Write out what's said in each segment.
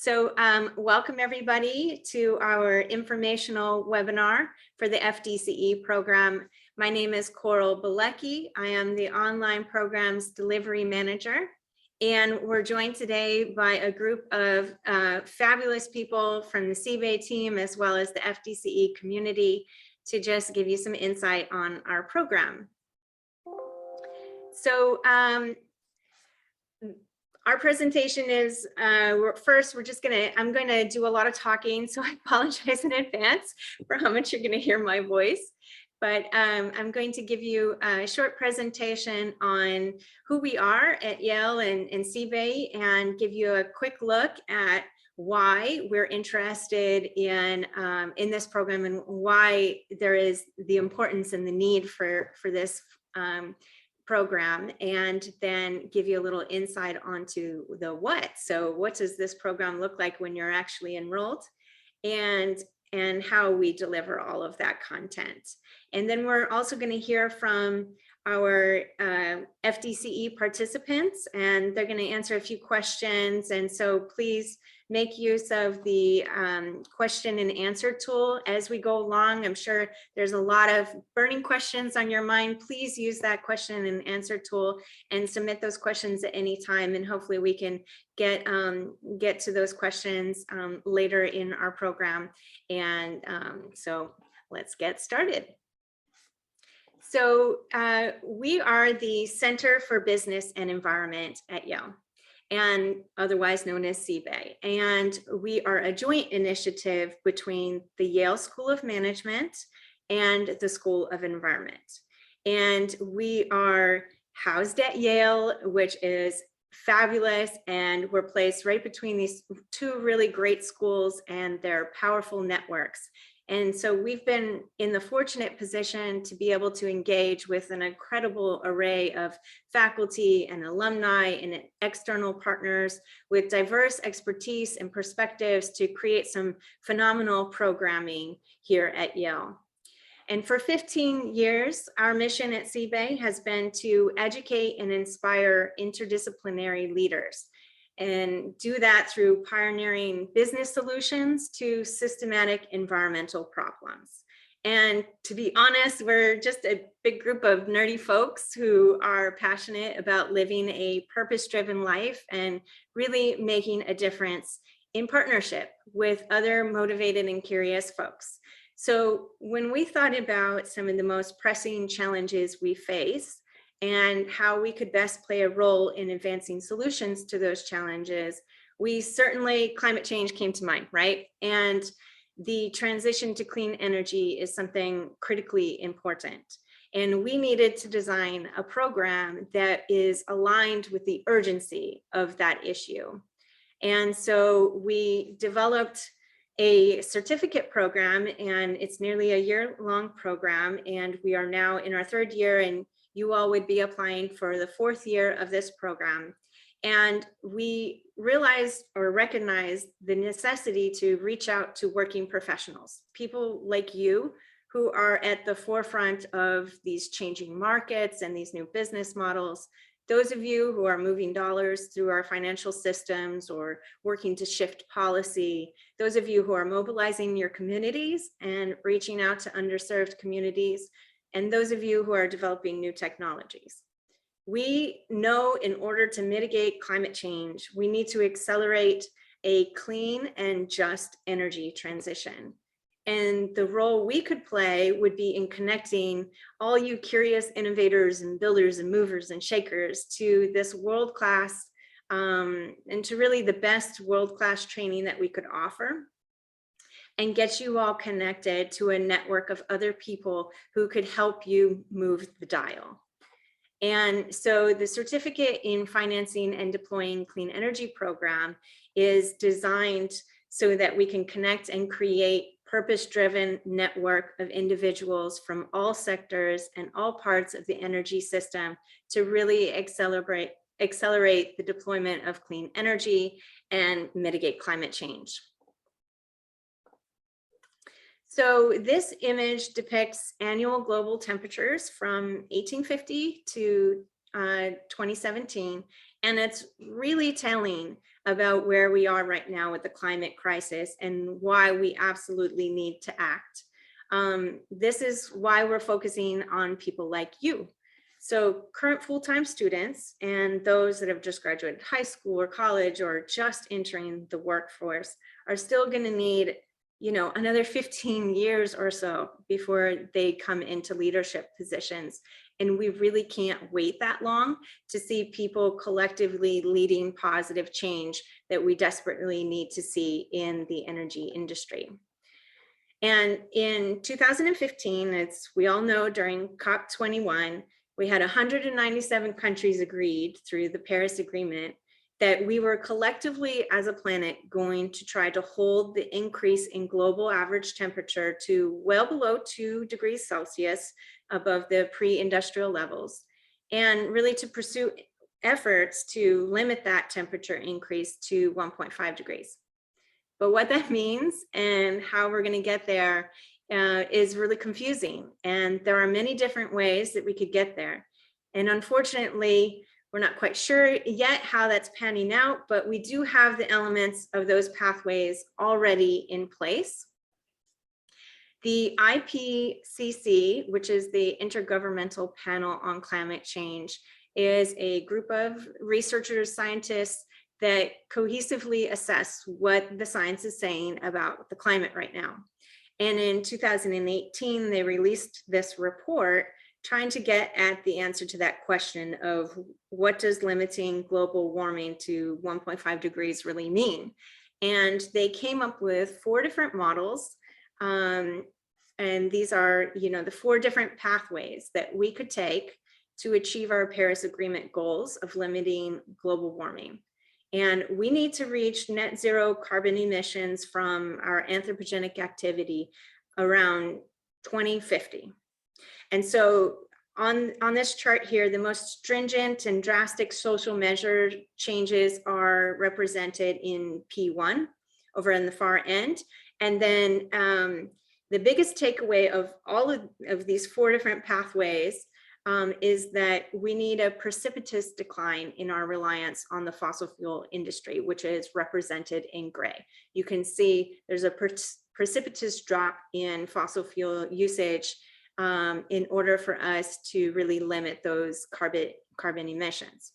So welcome everybody to our informational webinar for the FDCE program. My name is Coral Bilecki. I am the online programs delivery manager. And we're joined today by a group of fabulous people from the CBAE team as well as the FDCE community to just give you some insight on our program. So our presentation is, first, I'm gonna do a lot of talking, so I apologize in advance for how much you're gonna hear my voice. But I'm going to give you a short presentation on who we are at Yale and CBAE and give you a quick look at why we're interested in this program and why there is the importance and the need for this program, and then give you a little insight onto the what. So what does this program look like when you're actually enrolled, and how we deliver all of that content. And then we're also going to hear from our FDCE participants, and they're going to answer a few questions. And so please make use of the question and answer tool as we go along. I'm sure there's a lot of burning questions on your mind. Please use that question and answer tool and submit those questions at any time. And hopefully we can get to those questions later in our program. And so let's get started. So we are the Center for Business and Environment at Yale, and otherwise known as CBAE. And we are a joint initiative between the Yale School of Management and the School of Environment. And we are housed at Yale, which is fabulous, and we're placed right between these two really great schools and their powerful networks. And so we've been in the fortunate position to be able to engage with an incredible array of faculty and alumni and external partners with diverse expertise and perspectives to create some phenomenal programming here at Yale. And for 15 years, our mission at CBAE has been to educate and inspire interdisciplinary leaders, and do that through pioneering business solutions to systematic environmental problems. And to be honest, we're just a big group of nerdy folks who are passionate about living a purpose-driven life and really making a difference in partnership with other motivated and curious folks. So when we thought about some of the most pressing challenges we face and how we could best play a role in advancing solutions to those challenges, climate change came to mind, right? And the transition to clean energy is something critically important. And we needed to design a program that is aligned with the urgency of that issue. And so we developed a certificate program, and it's nearly a year-long program. And we are now in our third year, and you all would be applying for the fourth year of this program. And we realized or recognized the necessity to reach out to working professionals, people like you who are at the forefront of these changing markets and these new business models. Those of you who are moving dollars through our financial systems or working to shift policy, those of you who are mobilizing your communities and reaching out to underserved communities, and those of you who are developing new technologies. We know in order to mitigate climate change, we need to accelerate a clean and just energy transition. And the role we could play would be in connecting all you curious innovators and builders and movers and shakers to this world-class and to really the best world-class training that we could offer, and get you all connected to a network of other people who could help you move the dial. And so the Certificate in Financing and Deploying Clean Energy program is designed so that we can connect and create purpose-driven network of individuals from all sectors and all parts of the energy system to really accelerate the deployment of clean energy and mitigate climate change. So this image depicts annual global temperatures from 1850 to 2017, and it's really telling about where we are right now with the climate crisis and why we absolutely need to act. This is why we're focusing on people like you. So current full-time students and those that have just graduated high school or college or just entering the workforce are still going to need, another 15 years or so before they come into leadership positions. And we really can't wait that long to see people collectively leading positive change that we desperately need to see in the energy industry. And in 2015, we all know, during COP21, we had 197 countries agreed through the Paris Agreement that we were collectively as a planet going to try to hold the increase in global average temperature to well below 2 degrees Celsius above the pre-industrial levels, and really to pursue efforts to limit that temperature increase to 1.5 degrees. But what that means and how we're going to get there is really confusing. And there are many different ways that we could get there. And unfortunately, we're not quite sure yet how that's panning out, but we do have the elements of those pathways already in place. The IPCC, which is the Intergovernmental Panel on Climate Change, is a group of researchers, scientists that cohesively assess what the science is saying about the climate right now. And in 2018, they released this report trying to get at the answer to that question of what does limiting global warming to 1.5 degrees really mean? And they came up with 4 different models. And these are, the 4 different pathways that we could take to achieve our Paris Agreement goals of limiting global warming. And we need to reach net zero carbon emissions from our anthropogenic activity around 2050. And so on this chart here, the most stringent and drastic social measure changes are represented in P1 over in the far end. And then the biggest takeaway of all of these 4 different pathways is that we need a precipitous decline in our reliance on the fossil fuel industry, which is represented in gray. You can see there's a precipitous drop in fossil fuel usage in order for us to really limit those carbon emissions.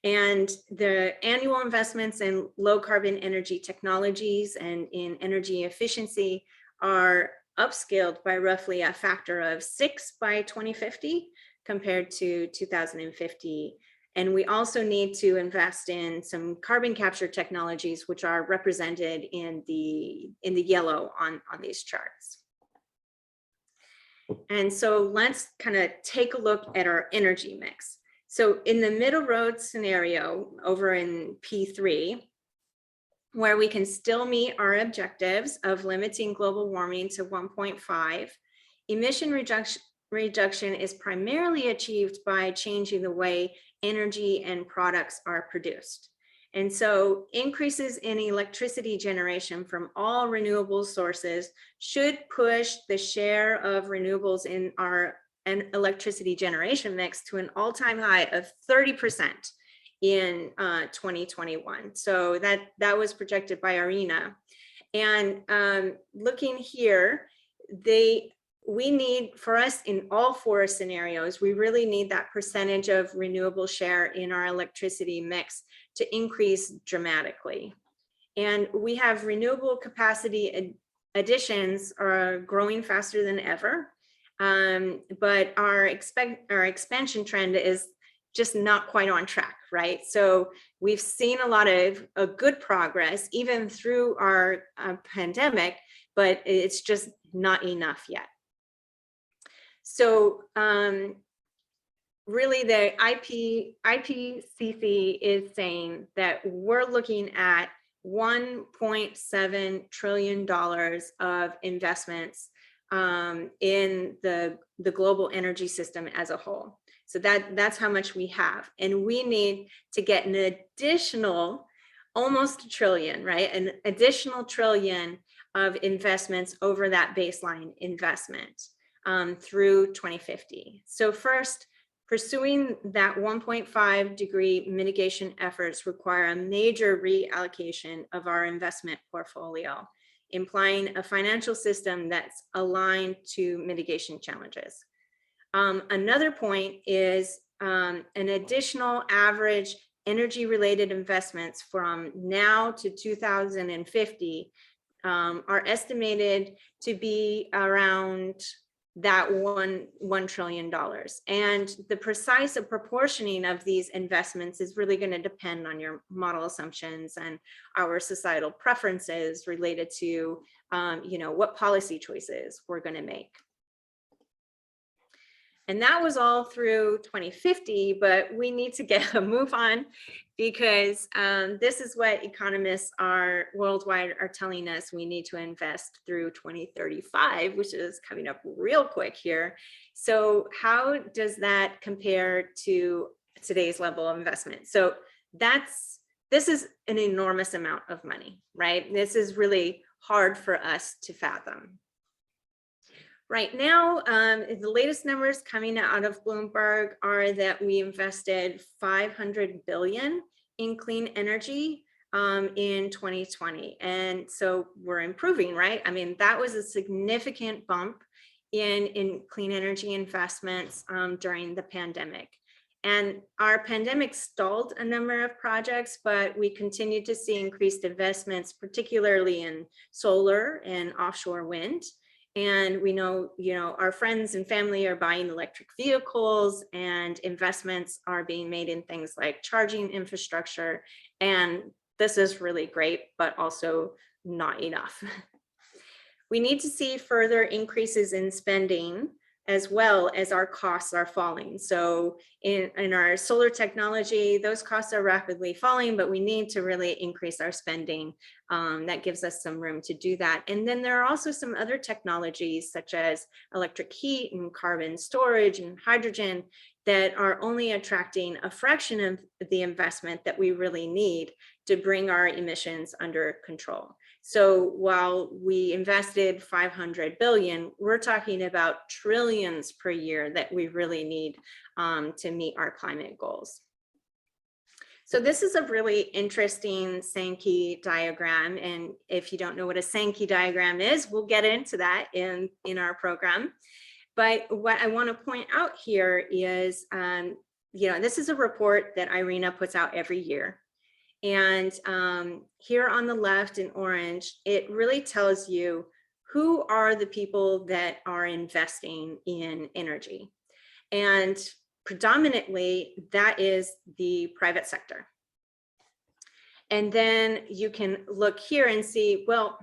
And the annual investments in low carbon energy technologies and in energy efficiency are upscaled by roughly a factor of 6 by 2050 compared to 2050. And we also need to invest in some carbon capture technologies, which are represented in the yellow on these charts. And so let's kind of take a look at our energy mix. So in the middle road scenario over in P3, where we can still meet our objectives of limiting global warming to 1.5, emission reduction is primarily achieved by changing the way energy and products are produced. And so increases in electricity generation from all renewable sources should push the share of renewables in our electricity generation mix to an all-time high of 30% in 2021. So that was projected by ARENA. And looking here, we need, for us in all 4 scenarios, we really need that percentage of renewable share in our electricity mix to increase dramatically. And we have renewable capacity additions are growing faster than ever, but our expansion trend is just not quite on track, right? So we've seen a lot of good progress even through our pandemic, but it's just not enough yet. So really the IPCC is saying that we're looking at $1.7 trillion of investments in the global energy system as a whole. So that's how much we have. And we need to get an additional almost $1 trillion, right? An additional $1 trillion of investments over that baseline investment through 2050. So first, Pursuing that 1.5 degree mitigation efforts require a major reallocation of our investment portfolio, implying a financial system that's aligned to mitigation challenges. Another point is an additional average energy-related investments from now to 2050 are estimated to be around that $1 trillion. And the precise proportioning of these investments is really going to depend on your model assumptions and our societal preferences related to, what policy choices we're going to make. And that was all through 2050, but we need to get a move on because this is what economists are worldwide are telling us we need to invest through 2035, which is coming up real quick here. So how does that compare to today's level of investment? So this is an enormous amount of money, right? This is really hard for us to fathom. Right now, the latest numbers coming out of Bloomberg are that we invested $500 billion in clean energy in 2020. And so we're improving, right? I mean, that was a significant bump in clean energy investments during the pandemic. And our pandemic stalled a number of projects, but we continued to see increased investments, particularly in solar and offshore wind. And we know, our friends and family are buying electric vehicles, and investments are being made in things like charging infrastructure. And this is really great, but also not enough. We need to see further increases in spending as well as our costs are falling. So in our solar technology, those costs are rapidly falling, but we need to really increase our spending. That gives us some room to do that. And then there are also some other technologies such as electric heat and carbon storage and hydrogen that are only attracting a fraction of the investment that we really need to bring our emissions under control. So while we invested 500 billion, we're talking about trillions per year that we really need to meet our climate goals. So this is a really interesting Sankey diagram. And if you don't know what a Sankey diagram is, we'll get into that in our program. But what I want to point out here is, this is a report that IRENA puts out every year. And here on the left in orange, it really tells you who are the people that are investing in energy. And predominantly, that is the private sector. And then you can look here and see, well,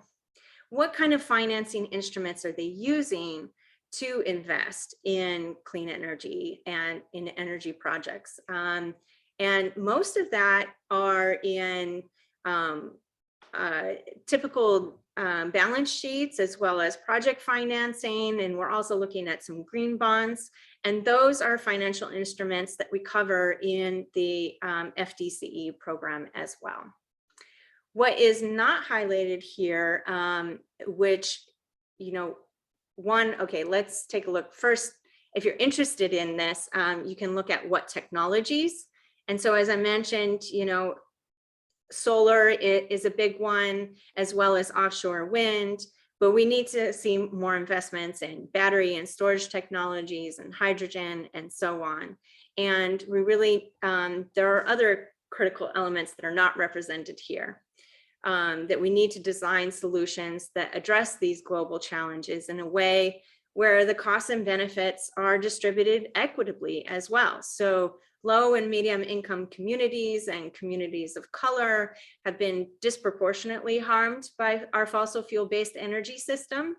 what kind of financing instruments are they using to invest in clean energy and in energy projects? And most of that are in typical balance sheets as well as project financing. And we're also looking at some green bonds. And those are financial instruments that we cover in the FDCE program as well. What is not highlighted here, which, okay, let's take a look. First, if you're interested in this, you can look at what technologies. And so, as I mentioned, solar is a big one, as well as offshore wind, but we need to see more investments in battery and storage technologies and hydrogen and so on. And we really, there are other critical elements that are not represented here, that we need to design solutions that address these global challenges in a way where the costs and benefits are distributed equitably as well. So low and medium income communities and communities of color have been disproportionately harmed by our fossil fuel-based energy system.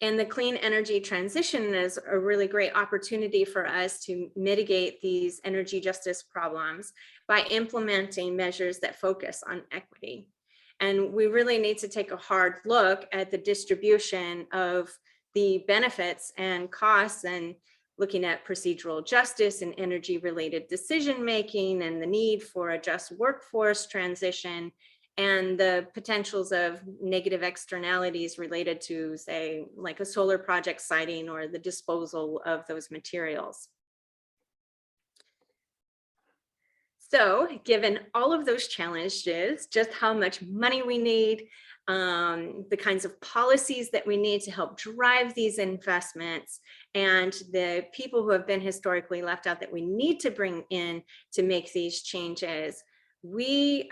And the clean energy transition is a really great opportunity for us to mitigate these energy justice problems by implementing measures that focus on equity. And we really need to take a hard look at the distribution of the benefits and costs, and looking at procedural justice and energy-related decision-making and the need for a just workforce transition and the potentials of negative externalities related to, say, like a solar project siting or the disposal of those materials. So given all of those challenges, just how much money we need, the kinds of policies that we need to help drive these investments, and the people who have been historically left out that we need to bring in to make these changes, we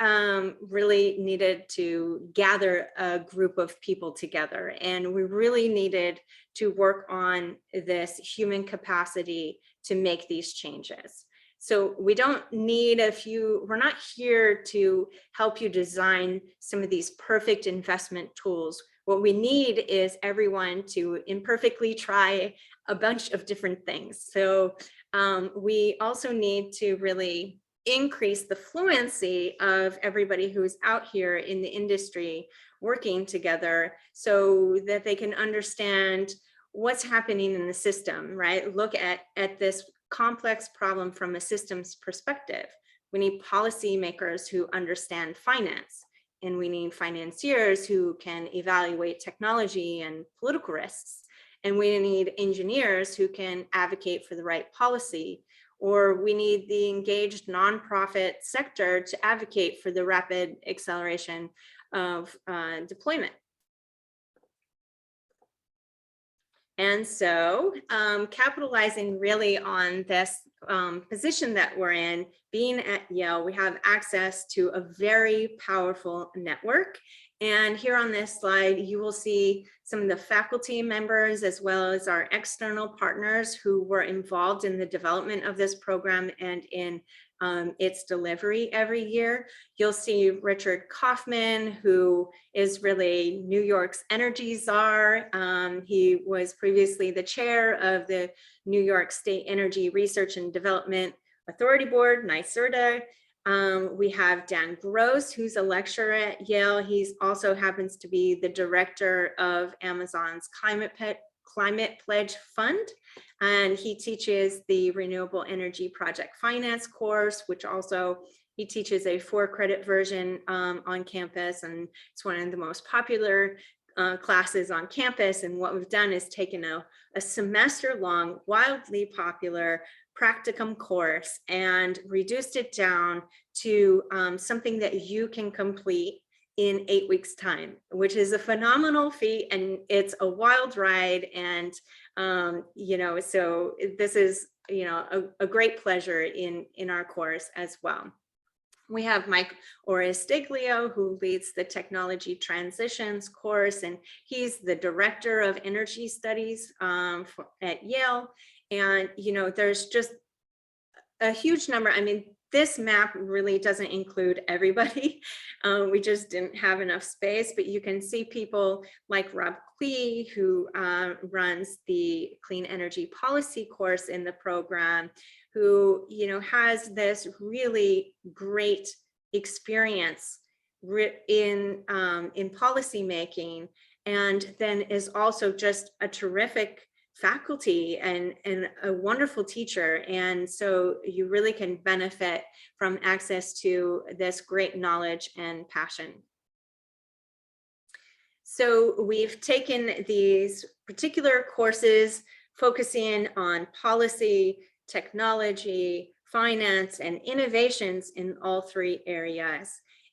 really needed to gather a group of people together, and we really needed to work on this human capacity to make these changes. So we don't need we're not here to help you design some of these perfect investment tools. What we need is everyone to imperfectly try a bunch of different things. So we also need to really increase the fluency of everybody who's out here in the industry working together so that they can understand what's happening in the system, right? Look at this complex problem from a systems perspective. We need policymakers who understand finance, and we need financiers who can evaluate technology and political risks. And we need engineers who can advocate for the right policy, or we need the engaged nonprofit sector to advocate for the rapid acceleration of deployment. And so capitalizing really on this position that we're in, being at Yale, we have access to a very powerful network. And here on this slide, you will see some of the faculty members as well as our external partners who were involved in the development of this program and in its delivery every year. You'll see Richard Kaufman, who is really New York's energy czar. He was previously the chair of the New York State Energy Research and Development Authority Board, NYSERDA. We have Dan Gross, who's a lecturer at Yale. He also happens to be the director of Amazon's Climate Pledge Fund, and he teaches the Renewable Energy Project Finance course, which also he teaches a 4-credit version on campus, and it's one of the most popular classes on campus. And what we've done is taken a semester-long, wildly popular practicum course and reduced it down to something that you can complete in 8 weeks time, which is a phenomenal feat, and it's a wild ride. And so this is a great pleasure in our course as well. We have Mike Oristiglio, who leads the Technology Transitions course, and he's the director of energy studies at Yale. And there's just a huge number. I mean, this map really doesn't include everybody. We just didn't have enough space, but you can see people like Rob Klee, who runs the Clean Energy Policy course in the program, who has this really great experience in policy making, and then is also just a terrific faculty and a wonderful teacher. And so you really can benefit from access to this great knowledge and passion. So we've taken these particular courses focusing on policy, technology, finance, and innovations in all 3 areas.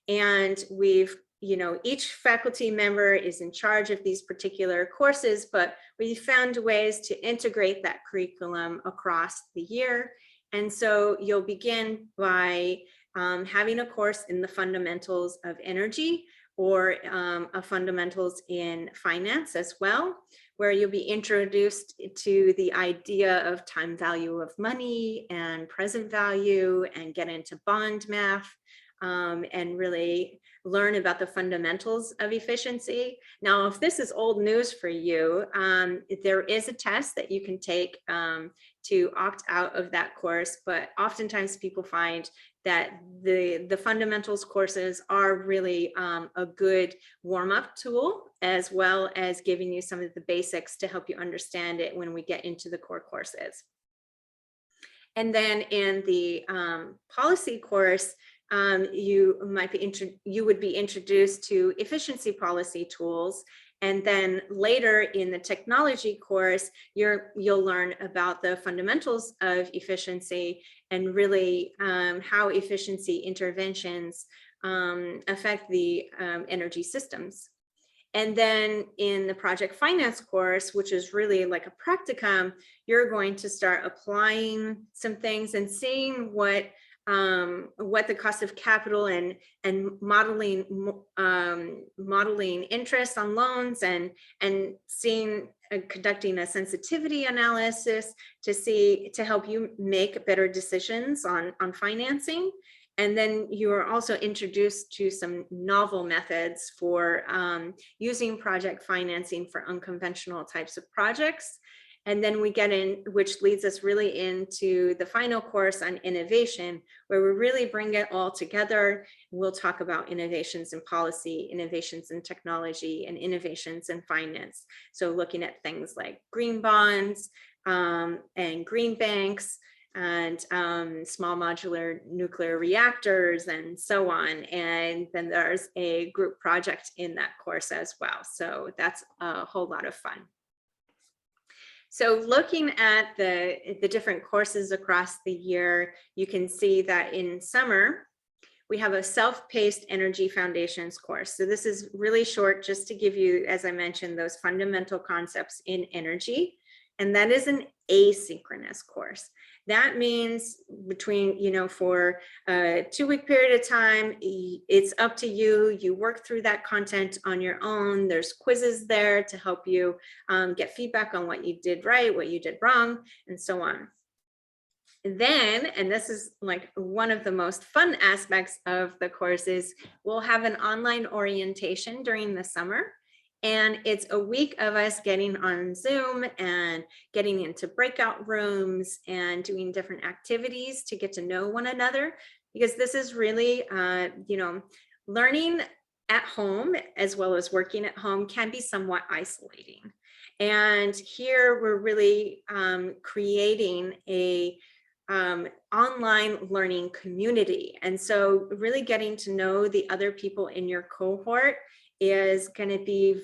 And we've each faculty member is in charge of these particular courses, but we found ways to integrate that curriculum across the year. And so you'll begin by having a course in the fundamentals of energy, or a fundamentals in finance as well, where you'll be introduced to the idea of time value of money and present value, and get into bond math, and really learn about the fundamentals of efficiency. Now, if this is old news for you, there is a test that you can take to opt out of that course, but oftentimes people find that the fundamentals courses are really a good warm-up tool, as well as giving you some of the basics to help you understand it when we get into the core courses. And then in the policy course, you would be introduced to efficiency policy tools, And then later in the technology course, you'll learn about the fundamentals of efficiency and really how efficiency interventions affect the energy systems. And then in the project finance course, which is really like a practicum, you're going to start applying some things and seeing what the cost of capital and modeling interest on loans and seeing conducting a sensitivity analysis to help you make better decisions on financing. And then you are also introduced to some novel methods for using project financing for unconventional types of projects. And then we get in, which leads us really into the final course on innovation, where we really bring it all together. We'll talk about innovations in policy, innovations in technology, and innovations in finance. So looking at things like green bonds and green banks, and small modular nuclear reactors and so on. And then there's a group project in that course as well. So that's a whole lot of fun. So looking at the different courses across the year, you can see that in summer, we have a self-paced energy foundations course. So this is really short, just to give you, as I mentioned, those fundamental concepts in energy. And that is an asynchronous course. That means between, for a 2-week period of time, it's up to you. You work through that content on your own. There's quizzes there to help you get feedback on what you did right, what you did wrong, and so on. Then, and this is like one of the most fun aspects of the courses, we'll have an online orientation during the summer. And it's a week of us getting on Zoom and getting into breakout rooms and doing different activities to get to know one another, because this is really, learning at home as well as working at home can be somewhat isolating. And here we're really creating a online learning community. And so really getting to know the other people in your cohort is going to be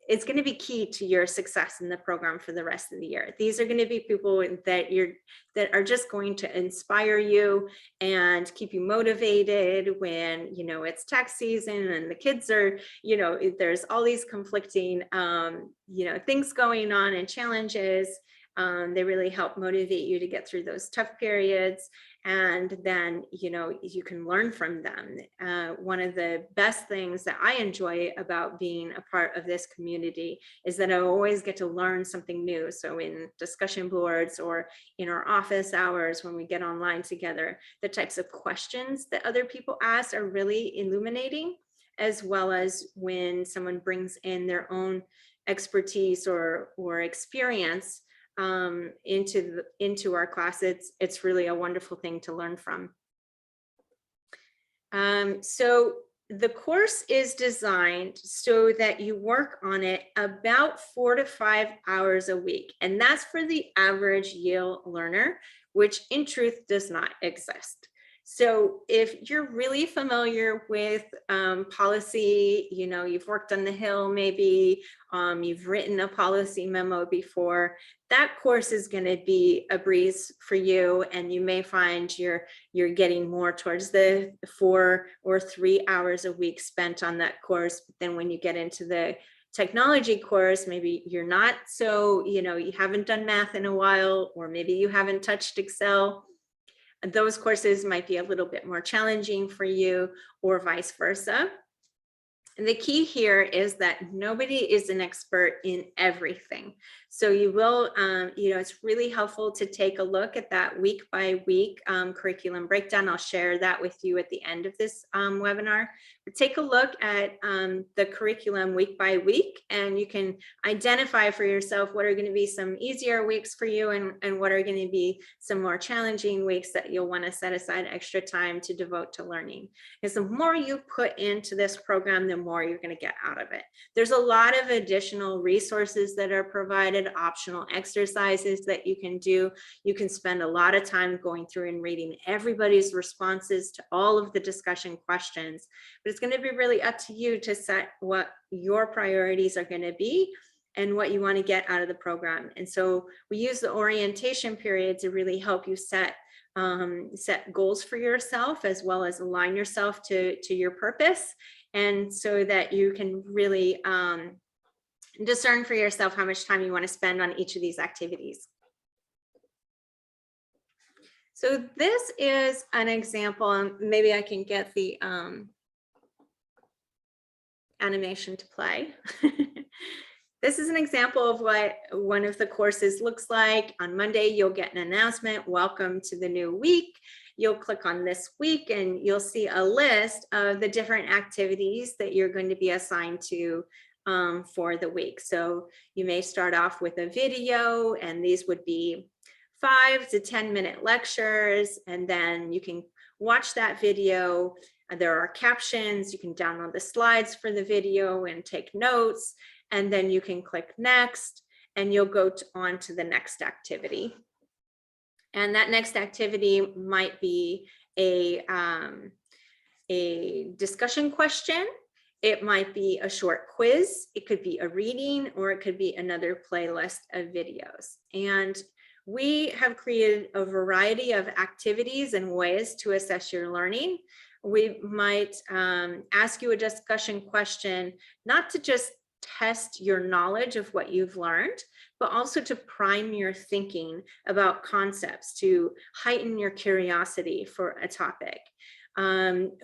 it's going to be key to your success in the program for the rest of the year. These are going to be people that are just going to inspire you and keep you motivated when, it's tax season and the kids are, there's all these conflicting, things going on and challenges. They really help motivate you to get through those tough periods. And then, you can learn from them. One of the best things that I enjoy about being a part of this community is that I always get to learn something new. So in discussion boards or in our office hours, when we get online together, the types of questions that other people ask are really illuminating, as well as when someone brings in their own expertise or experience into our class. It's really a wonderful thing to learn from. So the course is designed so that you work on it about 4 to 5 hours a week, and that's for the average Yale learner, which in truth does not exist. So if you're really familiar with policy, you've worked on the Hill, maybe you've written a policy memo before, that course is going to be a breeze for you. And you may find you're getting more towards the 4 or 3 hours a week spent on that course. But then when you get into the technology course, maybe you're not so, you haven't done math in a while, or maybe you haven't touched Excel. Those courses might be a little bit more challenging for you, or vice versa. And the key here is that nobody is an expert in everything. So you will, it's really helpful to take a look at that week by week curriculum breakdown. I'll share that with you at the end of this webinar. But take a look at the curriculum week by week, and you can identify for yourself what are going to be some easier weeks for you and what are going to be some more challenging weeks that you'll want to set aside extra time to devote to learning. Because the more you put into this program, the more you're going to get out of it. There's a lot of additional resources that are provided, optional exercises that you can do. You can spend a lot of time going through and reading everybody's responses to all of the discussion questions, but it's going to be really up to you to set what your priorities are going to be and what you want to get out of the program. And so we use the orientation period to really help you set goals for yourself, as well as align yourself to your purpose, and so that you can really discern for yourself how much time you want to spend on each of these activities. So this is an example, and maybe I can get the animation to play. This is an example of what one of the courses looks like. On Monday, you'll get an announcement, welcome to the new week. You'll click on this week and you'll see a list of the different activities that you're going to be assigned to for the week. So you may start off with a video, and these would be 5 to 10-minute lectures, and then you can watch that video. There are captions. You can download the slides for the video and take notes. And then you can click next, and you'll go on to the next activity. And that next activity might be a discussion question. It might be a short quiz. It could be a reading, or it could be another playlist of videos. And we have created a variety of activities and ways to assess your learning. We might ask you a discussion question, not to just test your knowledge of what you've learned, but also to prime your thinking about concepts, to heighten your curiosity for a topic.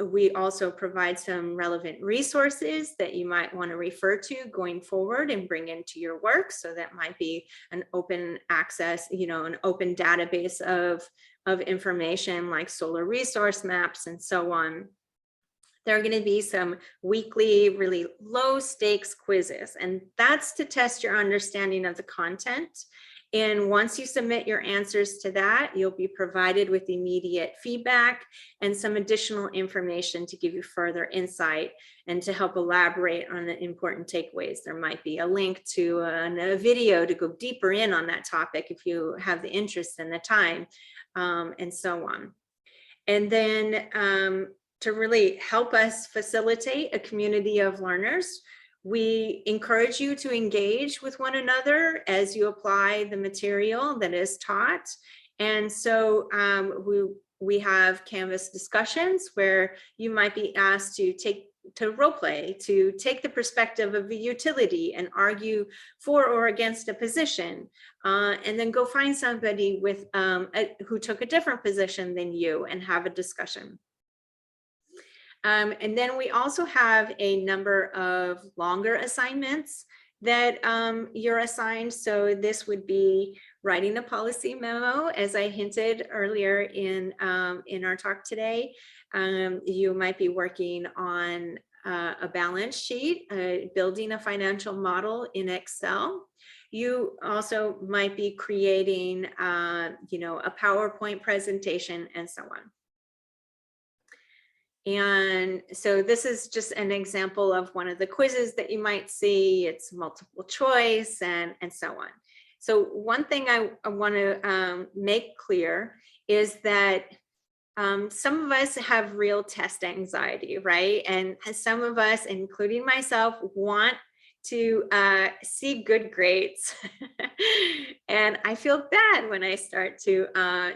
We also provide some relevant resources that you might want to refer to going forward and bring into your work. So that might be an open access, an open database of information like solar resource maps and so on. There are going to be some weekly, really low stakes quizzes, and that's to test your understanding of the content. And once you submit your answers to that, you'll be provided with immediate feedback and some additional information to give you further insight and to help elaborate on the important takeaways. There might be a link to a video to go deeper in on that topic if you have the interest and the time, and so on. And then to really help us facilitate a community of learners, we encourage you to engage with one another as you apply the material that is taught. And so we have Canvas discussions where you might be asked to role play, to take the perspective of a utility and argue for or against a position, and then go find somebody with who took a different position than you and have a discussion. And then we also have a number of longer assignments that you're assigned. So this would be writing a policy memo, as I hinted earlier in our talk today. You might be working on a balance sheet, building a financial model in Excel. You also might be creating, a PowerPoint presentation and so on. And so this is just an example of one of the quizzes that you might see. It's multiple choice and so on. So one thing I want to make clear is that some of us have real test anxiety, right? And some of us, including myself, want to see good grades. And I feel bad when I start to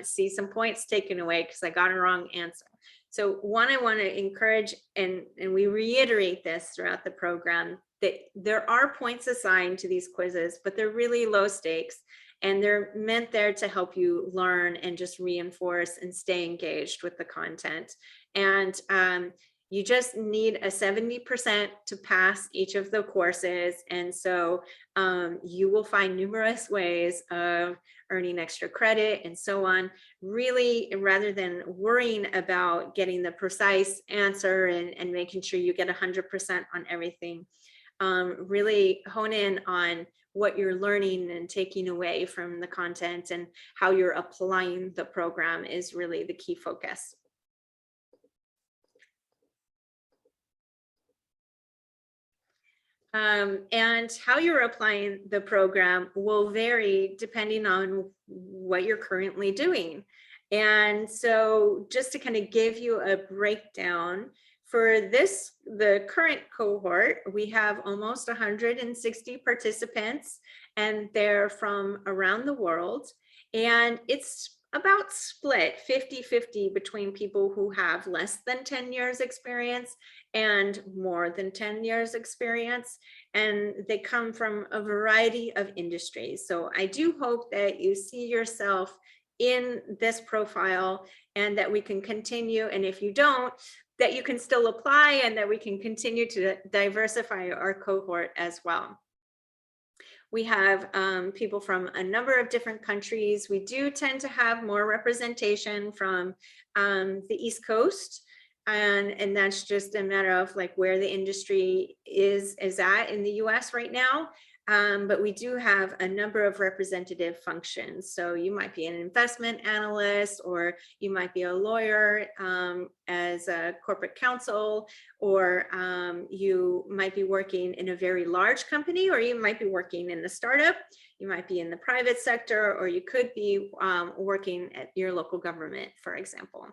see some points taken away because I got a wrong answer. So one, I want to encourage, and we reiterate this throughout the program, that there are points assigned to these quizzes, but they're really low stakes, and they're meant there to help you learn and just reinforce and stay engaged with the content. And you just need a 70% to pass each of the courses. And so you will find numerous ways of earning extra credit and so on. Really, rather than worrying about getting the precise answer and making sure you get 100% on everything, really hone in on what you're learning and taking away from the content, and how you're applying the program is really the key focus. And how you're applying the program will vary depending on what you're currently doing. And so just to kind of give you a breakdown, for the current cohort, we have almost 160 participants, and they're from around the world. And it's about split 50-50 between people who have less than 10 years experience and more than 10 years experience. And they come from a variety of industries. So I do hope that you see yourself in this profile and that we can continue. And if you don't, that you can still apply and that we can continue to diversify our cohort as well. We have people from a number of different countries. We do tend to have more representation from the East Coast. And that's just a matter of like where the industry is at in the US right now. But we do have a number of representative functions. So you might be an investment analyst, or you might be a lawyer as a corporate counsel, or you might be working in a very large company, or you might be working in a startup. You might be in the private sector, or you could be working at your local government, for example.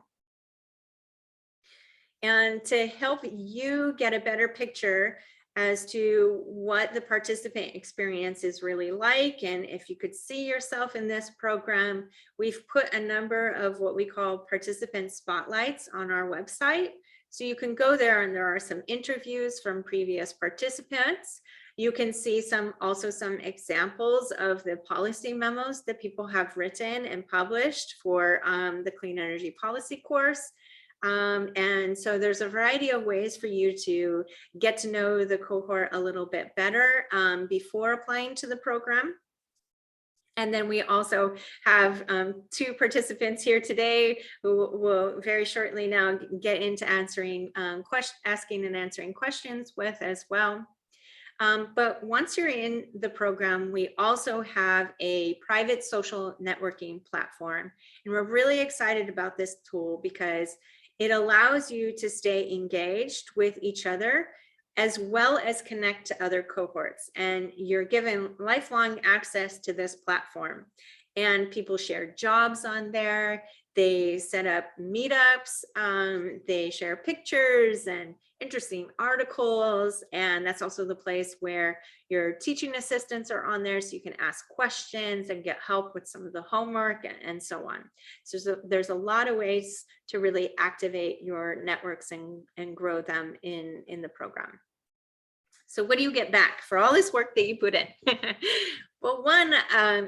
And to help you get a better picture as to what the participant experience is really like, and if you could see yourself in this program, we've put a number of what we call participant spotlights on our website. So you can go there, and there are some interviews from previous participants. You can see also some examples of the policy memos that people have written and published for the Clean Energy Policy course. And so there's a variety of ways for you to get to know the cohort a little bit better before applying to the program. And then we also have 2 participants here today who will very shortly now get into asking and answering questions with as well. But once you're in the program, we also have a private social networking platform. And we're really excited about this tool because it allows you to stay engaged with each other, as well as connect to other cohorts. And you're given lifelong access to this platform. And people share jobs on there. They set up meetups. They share pictures and interesting articles. And that's also the place where your teaching assistants are on there, so you can ask questions and get help with some of the homework and so on. So there's a lot of ways to really activate your networks and grow them in the program. So what do you get back for all this work that you put in? Well, one,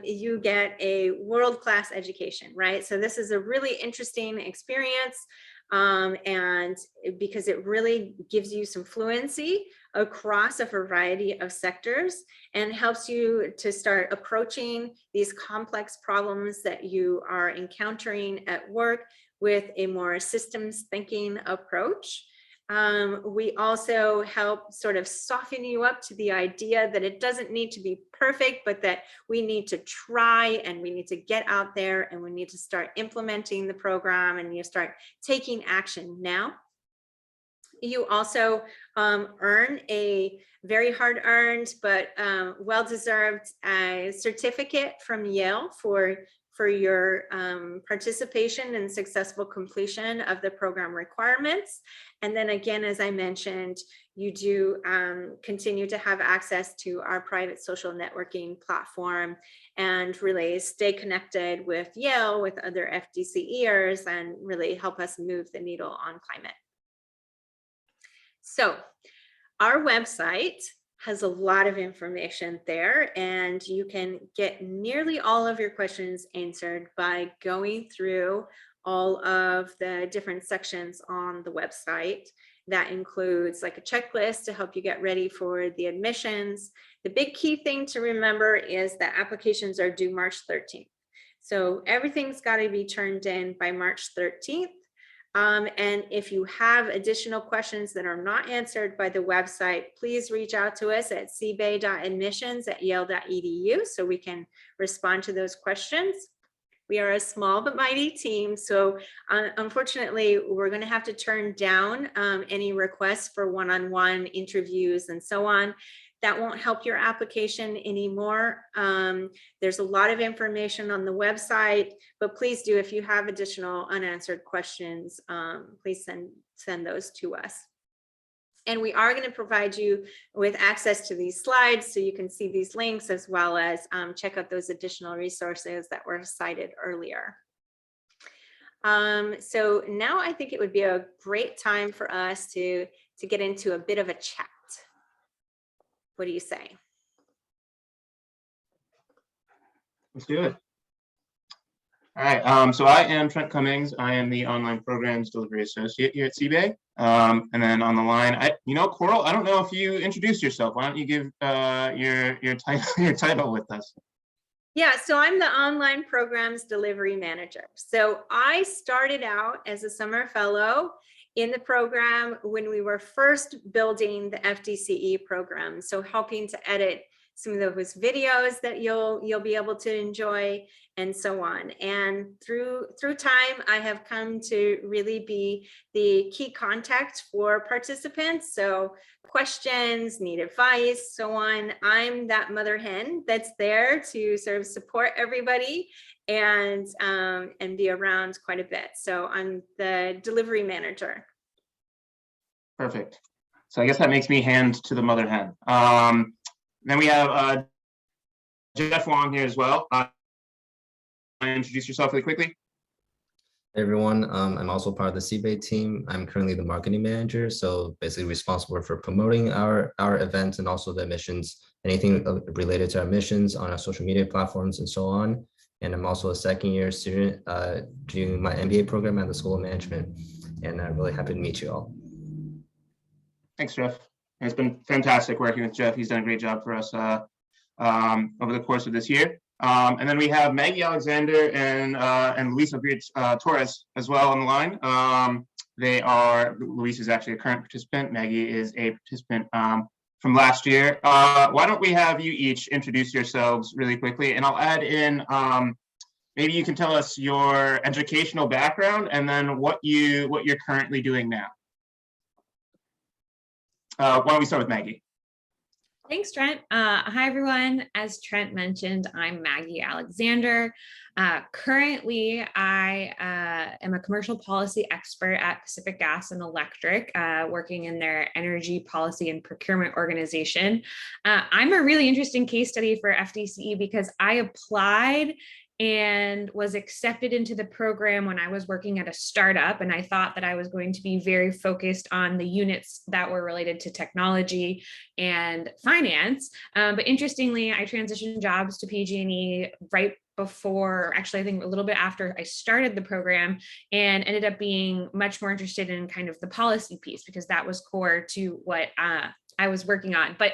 you get a world-class education, right? So this is a really interesting experience. And because it really gives you some fluency across a variety of sectors and helps you to start approaching these complex problems that you are encountering at work with a more systems thinking approach. We also help sort of soften you up to the idea that it doesn't need to be perfect, but that we need to try, and we need to get out there, and we need to start implementing the program, and you start taking action now. You also earn a very hard-earned but well-deserved certificate from Yale for your participation and successful completion of the program requirements. And then again, as I mentioned, you do continue to have access to our private social networking platform and really stay connected with Yale, with other FDCEers, and really help us move the needle on climate. So our website has a lot of information there, and you can get nearly all of your questions answered by going through all of the different sections on the website. That includes like a checklist to help you get ready for the admissions. The big key thing to remember is that applications are due March 13th. So everything's got to be turned in by March 13th. And if you have additional questions that are not answered by the website, please reach out to us at cbay.admissions@yale.edu so we can respond to those questions. We are a small but mighty team, so unfortunately, we're going to have to turn down any requests for one-on-one interviews and so on. that won't help your application anymore. There's a lot of information on the website, but please do, if you have additional unanswered questions, please send those to us. And we are going to provide you with access to these slides so you can see these links, as well as check out those additional resources that were cited earlier. So now I think it would be a great time for us to get into a bit of a chat. What do you say? Let's do it. All right, so I am Trent Cummings. I am the Online Programs Delivery Associate here at CBAY. And then on the line, Coral, I don't know if you introduced yourself. Why don't you give your title with us? Yeah, so I'm the Online Programs Delivery Manager. So I started out as a summer fellow in the program when we were first building the FDCE program. So helping to edit some of those videos that you'll be able to enjoy, and so on. And through time, I have come to really be the key contact for participants. So questions, need advice, so on. I'm that mother hen that's there to sort of support everybody and be around quite a bit. So I'm the delivery manager. Perfect. So I guess that makes me hand to the mother hen. Then we have Jeff Wong here as well. Introduce yourself really quickly. Hey everyone, I'm also part of the CBAY team. I'm currently the marketing manager, so basically responsible for promoting our events and also the missions, anything related to our missions on our social media platforms and so on. And I'm also a second-year student doing my MBA program at the School of Management, and I'm really happy to meet you all. Thanks, Jeff. It's been fantastic working with Jeff. He's done a great job for us over the course of this year. And then we have Maggie Alexander and Luis Torres as well on the line. Luis is actually a current participant. Maggie is a participant from last year. Why don't we have you each introduce yourselves really quickly, and I'll add in, maybe you can tell us your educational background and then what you're currently doing now. Why don't we start with Maggie? Thanks, Trent. Hi, everyone. As Trent mentioned, I'm Maggie Alexander. Currently, I am a commercial policy expert at Pacific Gas and Electric, working in their energy policy and procurement organization. I'm a really interesting case study for FDCE because I applied and was accepted into the program when I was working at a startup. And I thought that I was going to be very focused on the units that were related to technology and finance. But interestingly, I transitioned jobs to PG&E right before, actually, I think a little bit after I started the program, and ended up being much more interested in kind of the policy piece, because that was core to what I was working on. But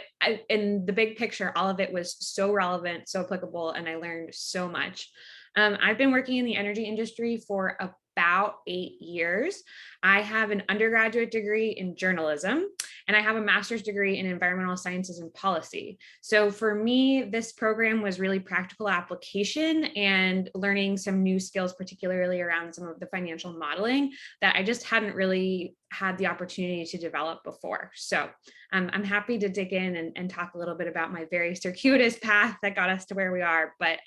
in the big picture, all of it was so relevant, so applicable, and I learned so much. I've been working in the energy industry for about 8 years. I have an undergraduate degree in journalism, and I have a master's degree in environmental sciences and policy. So for me, this program was really practical application and learning some new skills, particularly around some of the financial modeling that I just hadn't really had the opportunity to develop before. So I'm happy to dig in and talk a little bit about my very circuitous path that got us to where we are. But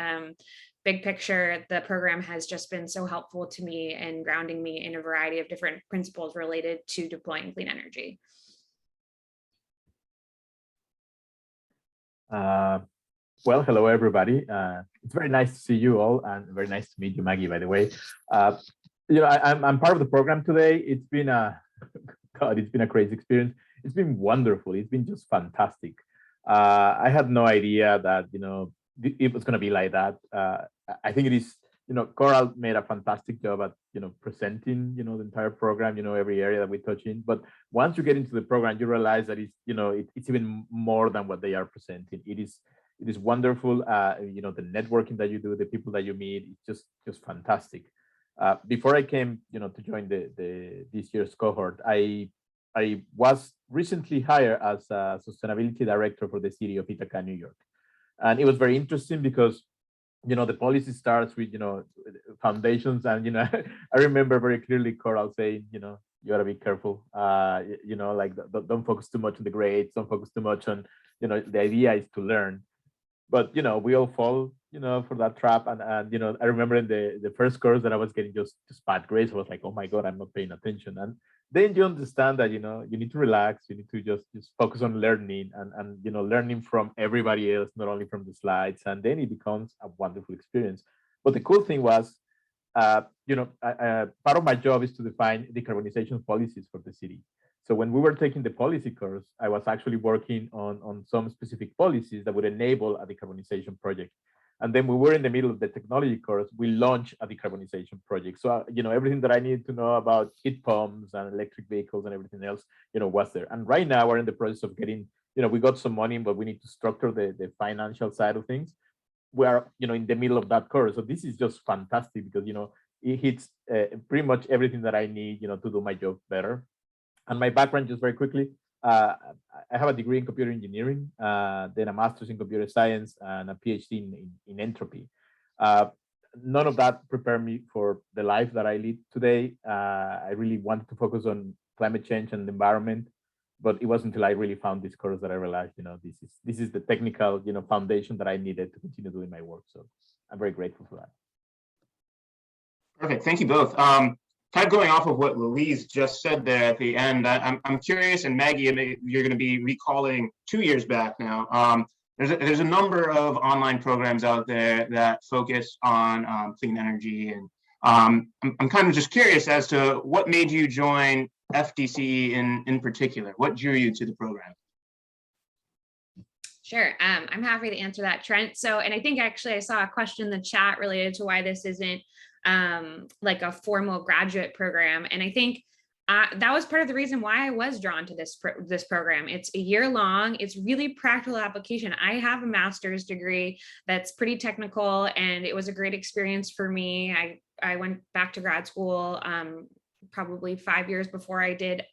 big picture, the program has just been so helpful to me and grounding me in a variety of different principles related to deploying clean energy. Well, hello, everybody. It's very nice to see you all, and very nice to meet you, Maggie, by the way. I'm part of the program today. It's been it's been a crazy experience. It's been wonderful. It's been just fantastic. I had no idea that, it was going to be like that. I think it is, Coral made a fantastic job at, presenting, the entire program, every area that we touch in. But once you get into the program, you realize that it's, it's even more than what they are presenting. It is wonderful. The networking that you do, the people that you meet, it's just fantastic. Before I came, to join this year's cohort, I was recently hired as a sustainability director for the city of Ithaca, New York. And it was very interesting because, the policy starts with, foundations. And, I remember very clearly Coral saying, you gotta be careful. You know, like don't focus too much on the grades. Don't focus too much on, you know, the idea is to learn. But you know, we all fall, you know, for that trap. And you know, I remember in the first course that I was getting just bad grades. I was like, oh my god, I'm not paying attention. And then you understand that, you know, you need to relax. You need to just focus on learning and you know, learning from everybody else, not only from the slides. And then it becomes a wonderful experience. But the cool thing was, you know, part of my job is to define decarbonization policies for the city. So when we were taking the policy course, I was actually working on some specific policies that would enable a decarbonization project. And then we were in the middle of the technology course, we launched a decarbonization project. So, you know, everything that I needed to know about heat pumps and electric vehicles and everything else, you know, was there. And right now we're in the process of getting, you know, we got some money, but we need to structure the financial side of things. We are, you know, in the middle of that course. So this is just fantastic because, you know, it hits pretty much everything that I need, you know, to do my job better. And my background, just very quickly, I have a degree in computer engineering, then a master's in computer science, and a PhD in entropy. Uh, None of that prepared me for the life that I lead today. I really wanted to focus on climate change and the environment, but it wasn't until I really found this course that I realized, you know, this is the technical, you know, foundation that I needed to continue doing my work. So I'm very grateful for that. Perfect. Thank you both. Kind of going off of what Louise just said there at the end, I'm curious, and Maggie, you're going to be recalling 2 years back now. There's a number of online programs out there that focus on clean energy, and I'm kind of just curious as to what made you join FDCE in particular. What drew you to the program? Sure. I'm happy to answer that, Trent. So, and I think actually I saw a question in the chat related to why this isn't like a formal graduate program. And I think that was part of the reason why I was drawn to this program. It's a year long. It's really practical application. I have a master's degree that's pretty technical, and it was a great experience for me. I went back to grad school probably 5 years before I did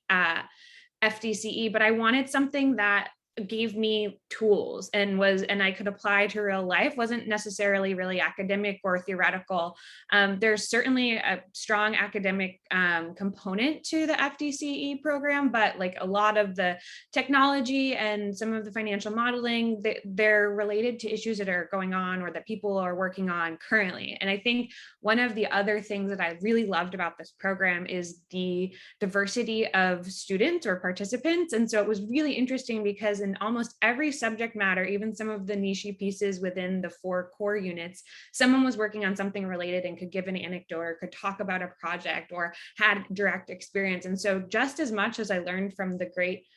FDCE, but I wanted something that gave me tools and I could apply to real life, wasn't necessarily really academic or theoretical. There's certainly a strong academic component to the FDCE program, but like a lot of the technology and some of the financial modeling, they're related to issues that are going on or that people are working on currently. And I think one of the other things that I really loved about this program is the diversity of students or participants. And so it was really interesting because in almost every subject matter, even some of the niche pieces within the 4 core units, someone was working on something related and could give an anecdote or could talk about a project or had direct experience. And so just as much as I learned from the great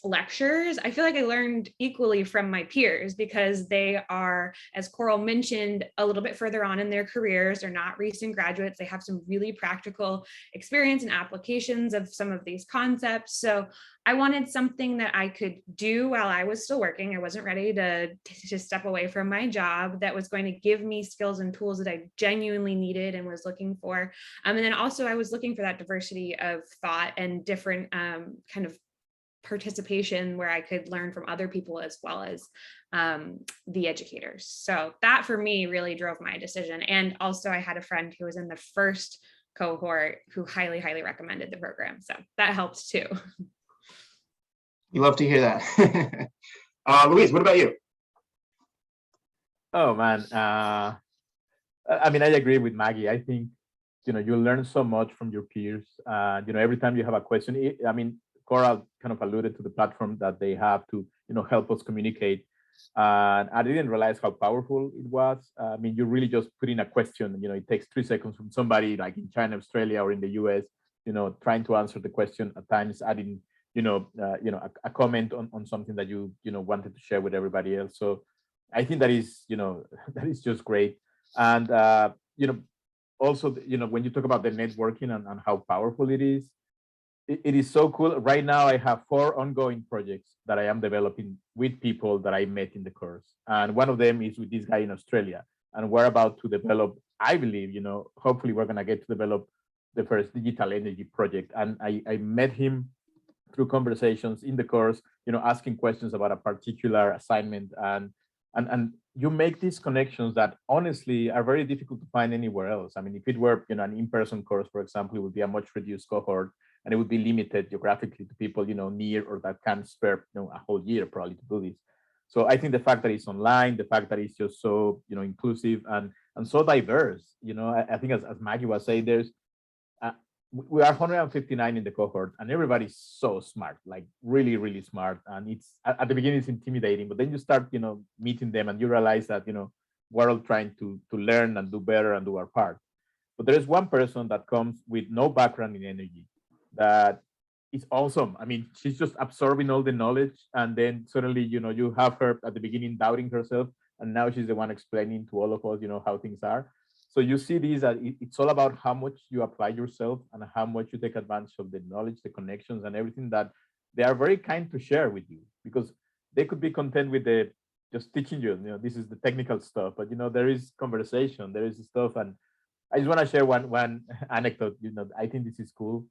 lectures, I feel like I learned equally from my peers because they are, as Coral mentioned, a little bit further on in their careers. They're not recent graduates. They have some really practical experience and applications of some of these concepts. So I wanted something that I could do while I was still working. I wasn't ready to step away from my job, that was going to give me skills and tools that I genuinely needed and was looking for. And then also I was looking for that diversity of thought and different kind of participation where I could learn from other people as well as the educators. So that for me really drove my decision. And also I had a friend who was in the first cohort who highly, highly recommended the program. So that helped too. You love to hear that. Louise, what about you? Oh man, I mean, I agree with Maggie. I think, you know, you learn so much from your peers. You know, every time you have a question, I mean, Coral kind of alluded to the platform that they have to, you know, help us communicate. And I didn't realize how powerful it was. I mean, you really just put in a question, you know, it takes 3 seconds from somebody like in China, Australia, or in the US, you know, trying to answer the question, at times adding, you know, a comment on something that you know, wanted to share with everybody else. So I think that is, you know, that is just great. And, you know, also, you know, when you talk about the networking and how powerful it is so cool. Right now, I have 4 ongoing projects that I am developing with people that I met in the course. And one of them is with this guy in Australia. And we're about to develop, I believe, you know, hopefully we're going to get to develop the first digital energy project. And I met him through conversations in the course, you know, asking questions about a particular assignment. And And you make these connections that honestly are very difficult to find anywhere else. I mean, if it were, an in-person course, for example, it would be a much reduced cohort, and it would be limited geographically to people, near or that can spare, a whole year probably to do this. So I think the fact that it's online, the fact that it's just so, inclusive and so diverse, I think as Maggie was saying, there's, we are 159 in the cohort, and everybody's so smart, like really, really smart. And it's at the beginning it's intimidating, but then you start, meeting them, and you realize that, we're all trying to learn and do better and do our part. But there is one person that comes with no background in energy that is awesome. I mean, she's just absorbing all the knowledge, and then suddenly, you have her at the beginning doubting herself, and now she's the one explaining to all of us, how things are. So you see these, it's all about how much you apply yourself and how much you take advantage of the knowledge, the connections, and everything that they are very kind to share with you, because they could be content with the just teaching you, this is the technical stuff, but there is conversation, there is stuff. And I just want to share one anecdote. I think this is cool.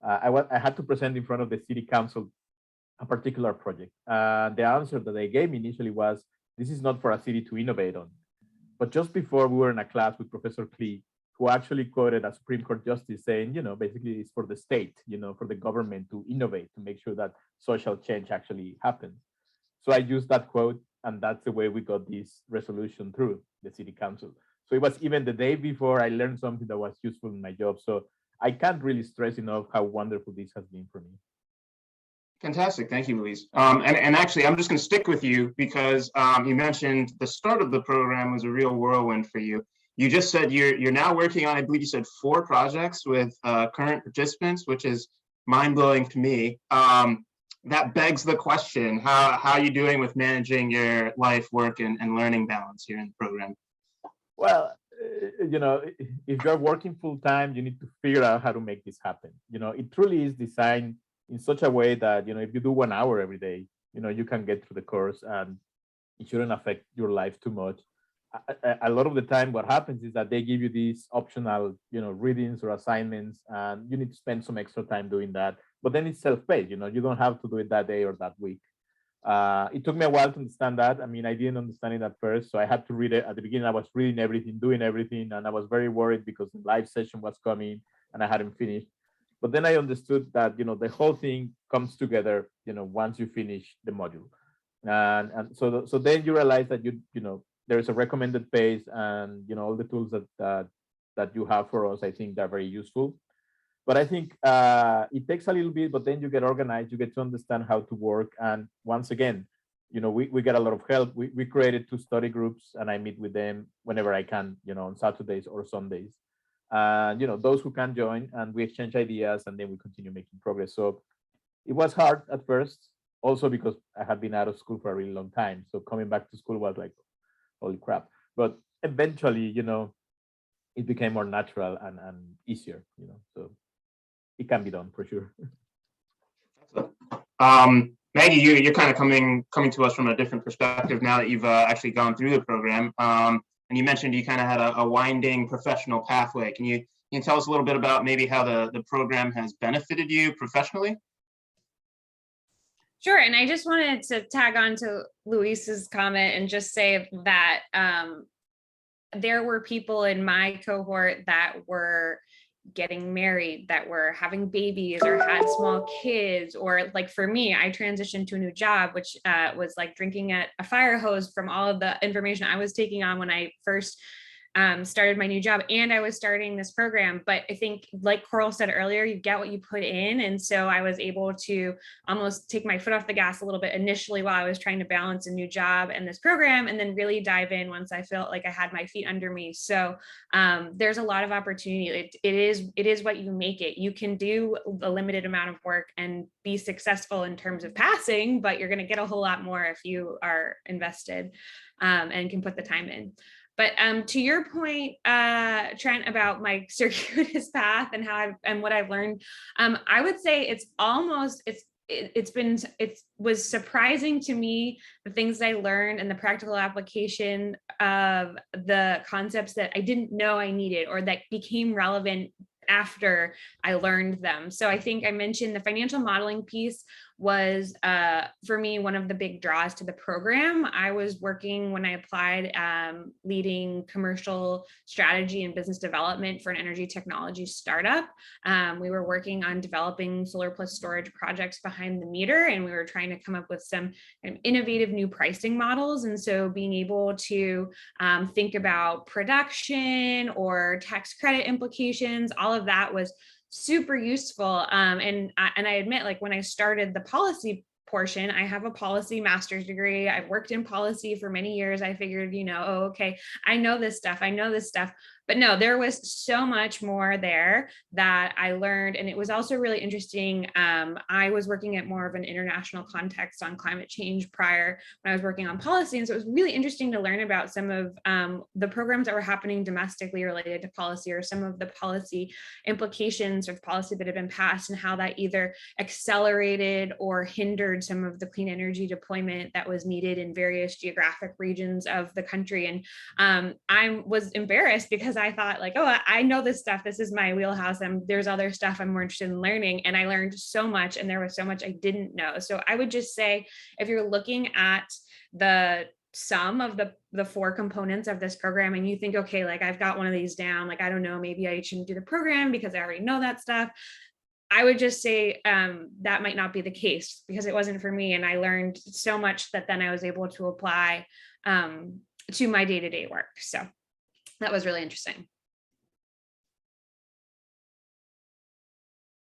I had to present in front of the city council a particular project. The answer that they gave me initially was, this is not for a city to innovate on. But just before, we were in a class with Professor Klee, who actually quoted a Supreme Court justice saying, basically it's for the state, for the government to innovate, to make sure that social change actually happens. So I used that quote, and that's the way we got this resolution through the city council. So it was even the day before I learned something that was useful in my job. So I can't really stress enough how wonderful this has been for me. Fantastic. Thank you, Luis. And actually, I'm just going to stick with you because you mentioned the start of the program was a real whirlwind for you. You just said you're now working on, I believe you said 4 projects with current participants, which is mind-blowing to me. That begs the question, how are you doing with managing your life, work, and learning balance here in the program? Well, if you're working full-time, you need to figure out how to make this happen. It truly is designed in such a way that, if you do 1 hour every day, you can get through the course and it shouldn't affect your life too much. A lot of the time, what happens is that they give you these optional, readings or assignments, and you need to spend some extra time doing that. But then it's self-paced, you don't have to do it that day or that week. It took me a while to understand that. I mean, I didn't understand it at first, so I had to read it. At the beginning, I was reading everything, doing everything, and I was very worried because the live session was coming and I hadn't finished. But then I understood that, the whole thing comes together, once you finish the module. And so then you realize that, there is a recommended pace, and, all the tools that you have for us, I think they're very useful. But I think it takes a little bit, but then you get organized, you get to understand how to work. And once again, we get a lot of help. We created 2 study groups, and I meet with them whenever I can, on Saturdays or Sundays. And those who can join, and we exchange ideas, and then we continue making progress. So it was hard at first, also because I had been out of school for a really long time. So coming back to school was like, holy crap. But eventually, it became more natural and easier, so it can be done for sure. Maggie, you're kind of coming to us from a different perspective now that you've actually gone through the program. And you mentioned you kind of had a winding professional pathway. Can you tell us a little bit about maybe how the program has benefited you professionally? Sure. And I just wanted to tag on to Luis's comment and just say that there were people in my cohort that were getting married, that were having babies or had small kids, or like for me, I transitioned to a new job, which was like drinking at a fire hose from all of the information I was taking on when I first started my new job, and I was starting this program. But I think, like Coral said earlier, you get what you put in. And so I was able to almost take my foot off the gas a little bit initially while I was trying to balance a new job and this program, and then really dive in once I felt like I had my feet under me. So there's a lot of opportunity. It is what you make it. You can do a limited amount of work and be successful in terms of passing, but you're going to get a whole lot more if you are invested and can put the time in. But to your point, Trent, about my circuitous path and how what I've learned, I would say it was surprising to me, the things I learned and the practical application of the concepts that I didn't know I needed or that became relevant after I learned them. So I think I mentioned the financial modeling piece was for me one of the big draws to the program. I was working when I applied, leading commercial strategy and business development for an energy technology startup. We were working on developing solar plus storage projects behind the meter, and we were trying to come up with some kind of innovative new pricing models. And so being able to think about production or tax credit implications, all of that was super useful. And I admit, like, when I started the policy portion, I have a policy master's degree. I've worked in policy for many years. I figured, oh, okay, I know this stuff. But no, there was so much more there that I learned. And it was also really interesting. I was working at more of an international context on climate change prior when I was working on policy. And so it was really interesting to learn about some of the programs that were happening domestically related to policy, or some of the policy implications of policy that had been passed, and how that either accelerated or hindered some of the clean energy deployment that was needed in various geographic regions of the country. And I was embarrassed because I thought, like, oh, I know this stuff. This is my wheelhouse. There's other stuff I'm more interested in learning. And I learned so much, and there was so much I didn't know. So I would just say, if you're looking at the sum of the 4 components of this program, and you think, okay, like, I've got one of these down, like, I don't know, maybe I shouldn't do the program because I already know that stuff, I would just say that might not be the case, because it wasn't for me. And I learned so much that then I was able to apply to my day-to-day work. So that was really interesting.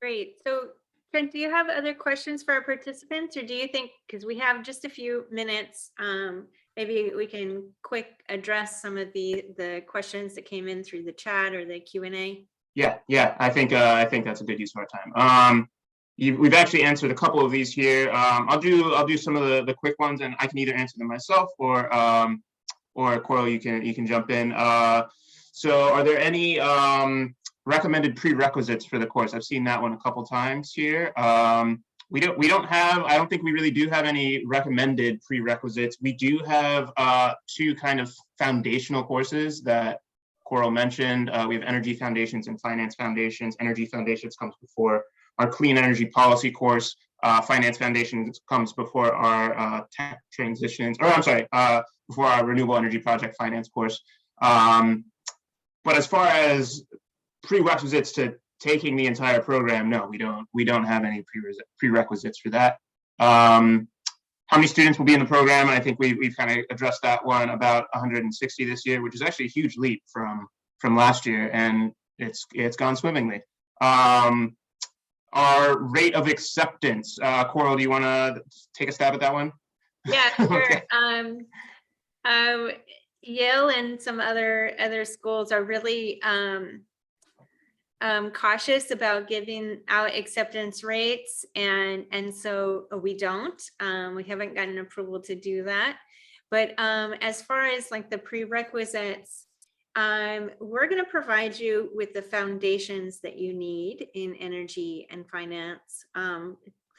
Great. So Trent, do you have other questions for our participants, or do you think, because we have just a few minutes, maybe we can quick address some of the questions that came in through the chat or the Q&A? Yeah. I think that's a good use of our time. We've actually answered a couple of these here. I'll do some of the quick ones, and I can either answer them myself, or Coral, you can jump in. So are there any recommended prerequisites for the course? I've seen that one a couple times here. We don't have, I don't think we really do have any recommended prerequisites. We do have 2 kind of foundational courses that Coral mentioned. We have Energy Foundations and Finance Foundations. Energy Foundations comes before our Clean Energy Policy course. Finance Foundations comes before our tech transitions, or I'm sorry, before our Renewable Energy Project Finance course. But as far as prerequisites to taking the entire program, no, we don't have any prerequisites for that. How many students will be in the program? And I think we've kind of addressed that one, about 160 this year, which is actually a huge leap from last year, and it's gone swimmingly. Our rate of acceptance, Coral, do you want to take a stab at that one? Yeah, sure. Okay. Yale and some other schools are really cautious about giving out acceptance rates, and so we don't. We haven't gotten approval to do that. But as far as like the prerequisites, we're going to provide you with the foundations that you need in energy and finance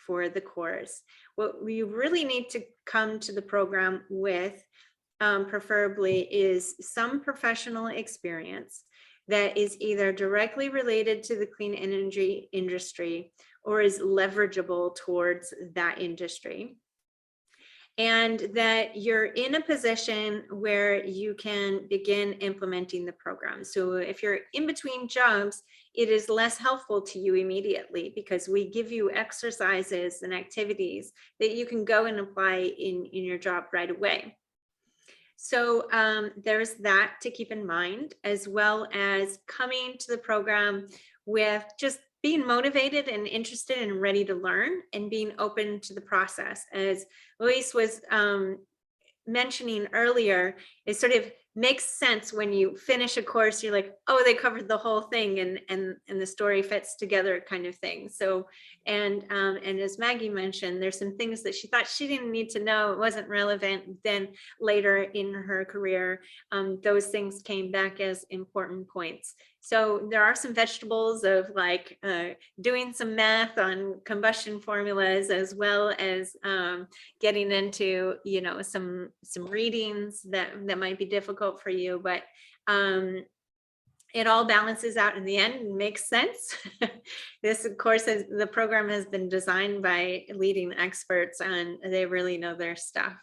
for the course. What we really need to come to the program with, preferably, is some professional experience that is either directly related to the clean energy industry or is leverageable towards that industry. And that you're in a position where you can begin implementing the program. So if you're in between jobs, it is less helpful to you immediately, because we give you exercises and activities that you can go and apply in your job right away. So there's that to keep in mind, as well as coming to the program with just being motivated and interested and ready to learn, and being open to the process. As Luis was mentioning earlier, it sort of makes sense when you finish a course, you're like, oh, they covered the whole thing, and the story fits together, kind of thing. So, and as Maggie mentioned, there's some things that she thought she didn't need to know, it wasn't relevant. Then later in her career, those things came back as important points. So there are some vegetables of like doing some math on combustion formulas, as well as getting into, some readings that might be difficult for you. But it all balances out in the end and makes sense. This, of course, the program has been designed by leading experts, and they really know their stuff.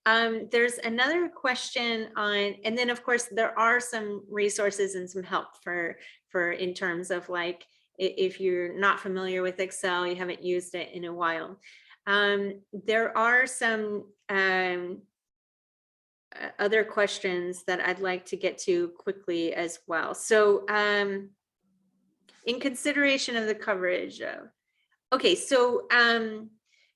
There's another question on, and then of course there are some resources and some help for in terms of like, if you're not familiar with Excel, you haven't used it in a while. There are some other questions that I'd like to get to quickly as well. So in consideration of the coverage, okay, so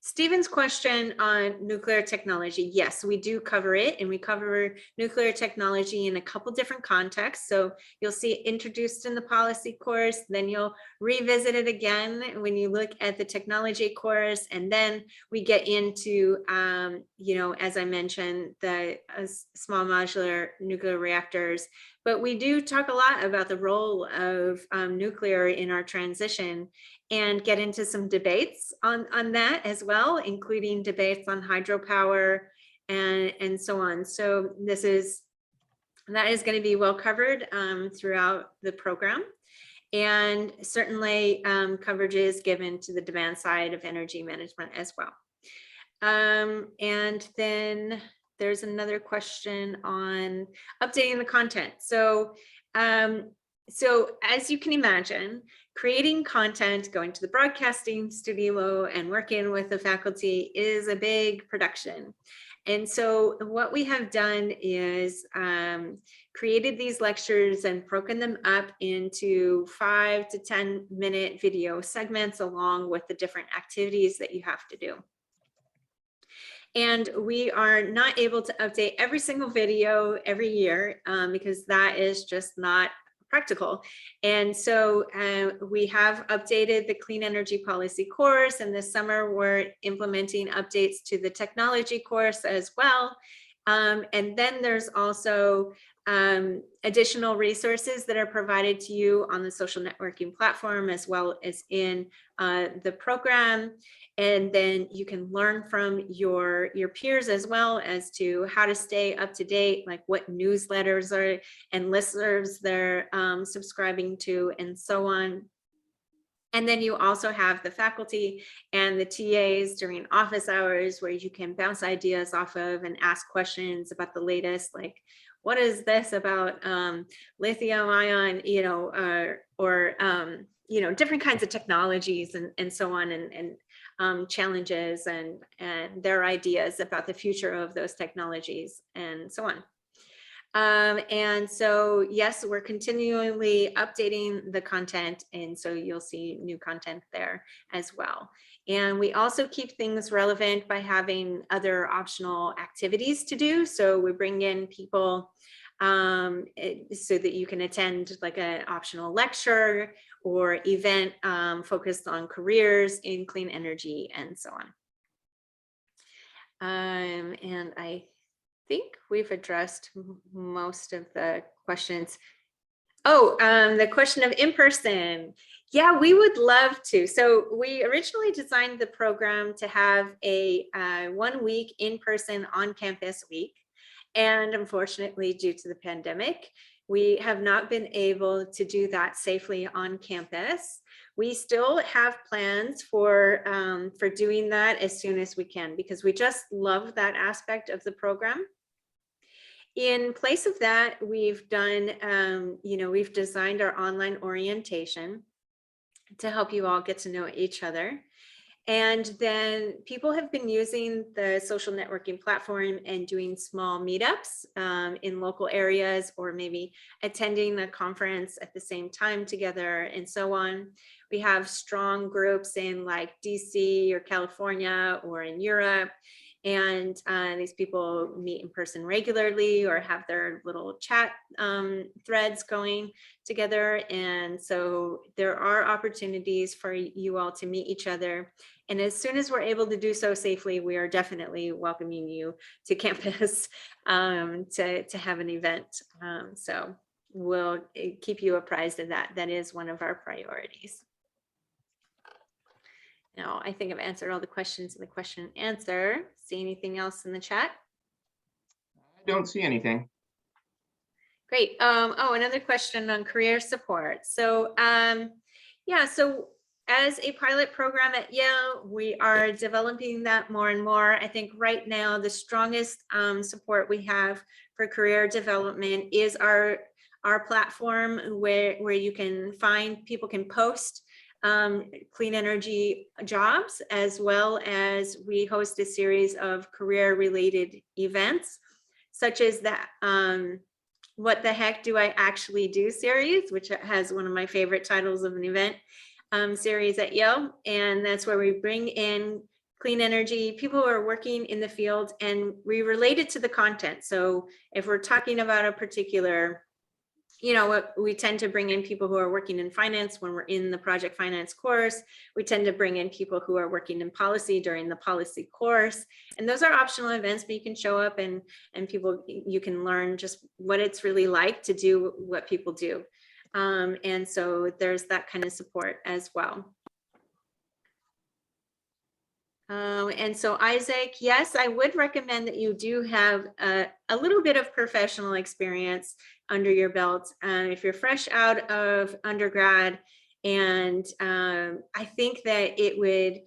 Stephen's question on nuclear technology. Yes, we do cover it, and we cover nuclear technology in a couple different contexts. So you'll see it introduced in the policy course, then you'll revisit it again when you look at the technology course, and then we get into, you know, as I mentioned, the small modular nuclear reactors. But we do talk a lot about the role of nuclear in our transition, and get into some debates on that as well, including debates on hydropower and so on. So that is going to be well covered throughout the program. And certainly coverage is given to the demand side of energy management as well. And then there's another question on updating the content. So as you can imagine, creating content, going to the broadcasting studio and working with the faculty is a big production. And so what we have done is created these lectures and broken them up into 5 to 10 minute video segments along with the different activities that you have to do. And we are not able to update every single video every year because that is just not practical. And so we have updated the clean energy policy course, and this summer we're implementing updates to the technology course as well. And then there's also additional resources that are provided to you on the social networking platform as well as in the program. And then you can learn from your peers as well as to how to stay up to date, like what newsletters are and listservs they're subscribing to and so on. And then you also have the faculty and the TAs during office hours where you can bounce ideas off of and ask questions about the latest, like, what is this about lithium ion, you know, or you know, different kinds of technologies and so on, and challenges and their ideas about the future of those technologies and so on. And so, yes, we're continually updating the content, and so you'll see new content there as well. And we also keep things relevant by having other optional activities to do. So we bring in people so that you can attend like an optional lecture or event focused on careers in clean energy and so on. And I think we've addressed most of the questions. Oh, the question of in-person. Yeah, we would love to. So we originally designed the program to have a 1 week in-person on-campus week. And unfortunately, due to the pandemic, we have not been able to do that safely on campus. We still have plans for doing that as soon as we can, because we just love that aspect of the program. In place of that, we've done, you know, we've designed our online orientation to help you all get to know each other. And then people have been using the social networking platform and doing small meetups in local areas, or maybe attending a conference at the same time together and so on. We have strong groups in like DC or California or in Europe. And these people meet in person regularly or have their little chat threads going together. And so there are opportunities for you all to meet each other. And as soon as we're able to do so safely, we are definitely welcoming you to campus to have an event. So we'll keep you apprised of that. That is one of our priorities. Now, I think I've answered all the questions in the question and answer. See anything else in the chat? I don't see anything. Great. Oh, another question on career support. So, yeah, so as a pilot program at Yale, we are developing that more and more. I think right now the strongest support we have for career development is our platform where you can find, people can post clean energy jobs, as well as we host a series of career related events, such as that What the Heck Do I Actually Do series, which has one of my favorite titles of an event series at Yale. And that's where we bring in clean energy, people who are working in the field, and we relate it to the content. So if we're talking about a particular, we tend to bring in people who are working in finance when we're in the project finance course. We tend to bring in people who are working in policy during the policy course. And those are optional events, but you can show up and people, you can learn just what it's really like to do what people do. And so there's that kind of support as well. And so Isaac, yes, I would recommend that you do have a little bit of professional experience under your belt if you're fresh out of undergrad. And I think that it would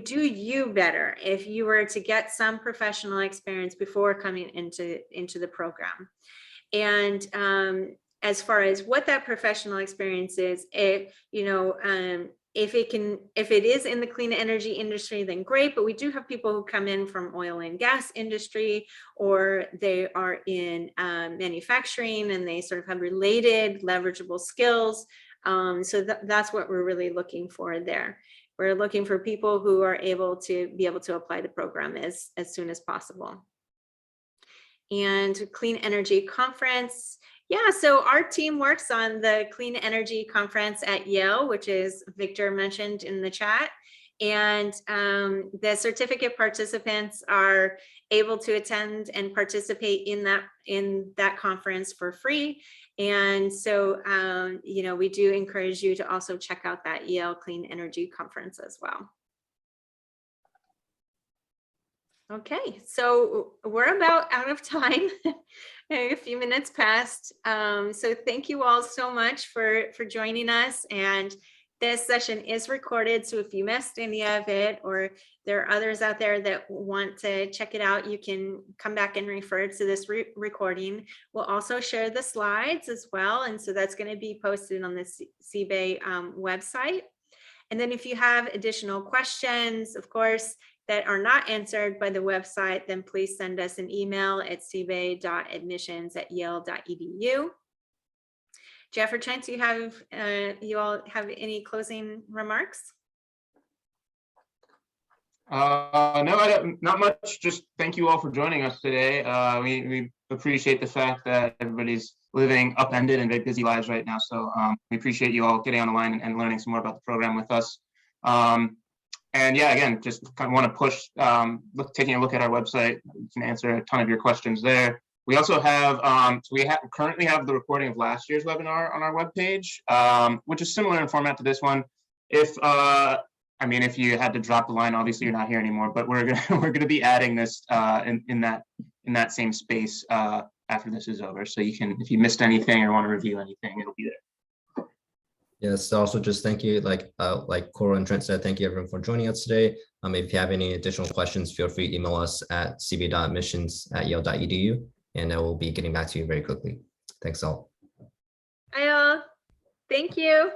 do you better if you were to get some professional experience before coming into the program. And as far as what that professional experience is, if it is in the clean energy industry, then great, but we do have people who come in from oil and gas industry, or they are in manufacturing and they sort of have related leverageable skills. So that's what we're really looking for there. We're looking for people who are able to apply the program as soon as possible. And Clean Energy Conference. Yeah, so our team works on the Clean Energy Conference at Yale, which is Victor mentioned in the chat. And the certificate participants are able to attend and participate in that conference for free. And so, we do encourage you to also check out that Yale Clean Energy Conference as well. Okay, so we're about out of time. A few minutes passed. So thank you all so much for joining us. And this session is recorded. So if you missed any of it, or there are others out there that want to check it out, you can come back and refer to this recording. We'll also share the slides as well. And so that's going to be posted on the CBAE website. And then if you have additional questions, of course, that are not answered by the website, then please send us an email at cbae.admissions@yale.edu. Jeff or Trent, do you all have any closing remarks? No, I don't, not much. Just thank you all for joining us today. We appreciate the fact that everybody's living upended and very busy lives right now. So we appreciate you all getting on the line and learning some more about the program with us. And yeah, again, just kind of want to push, taking a look at our website, you can answer a ton of your questions there. We also have, so we currently have the recording of last year's webinar on our webpage, which is similar in format to this one. If you had to drop the line, obviously you're not here anymore, but we're gonna be adding this in that same space after this is over. So you can, if you missed anything or want to review anything, it'll be there. Yes, also just thank you, like Cora and Trent said, thank you everyone for joining us today. If you have any additional questions, feel free to email us at cba.admissions@yale.edu, and I will be getting back to you very quickly. Thanks all. Hi all. Thank you.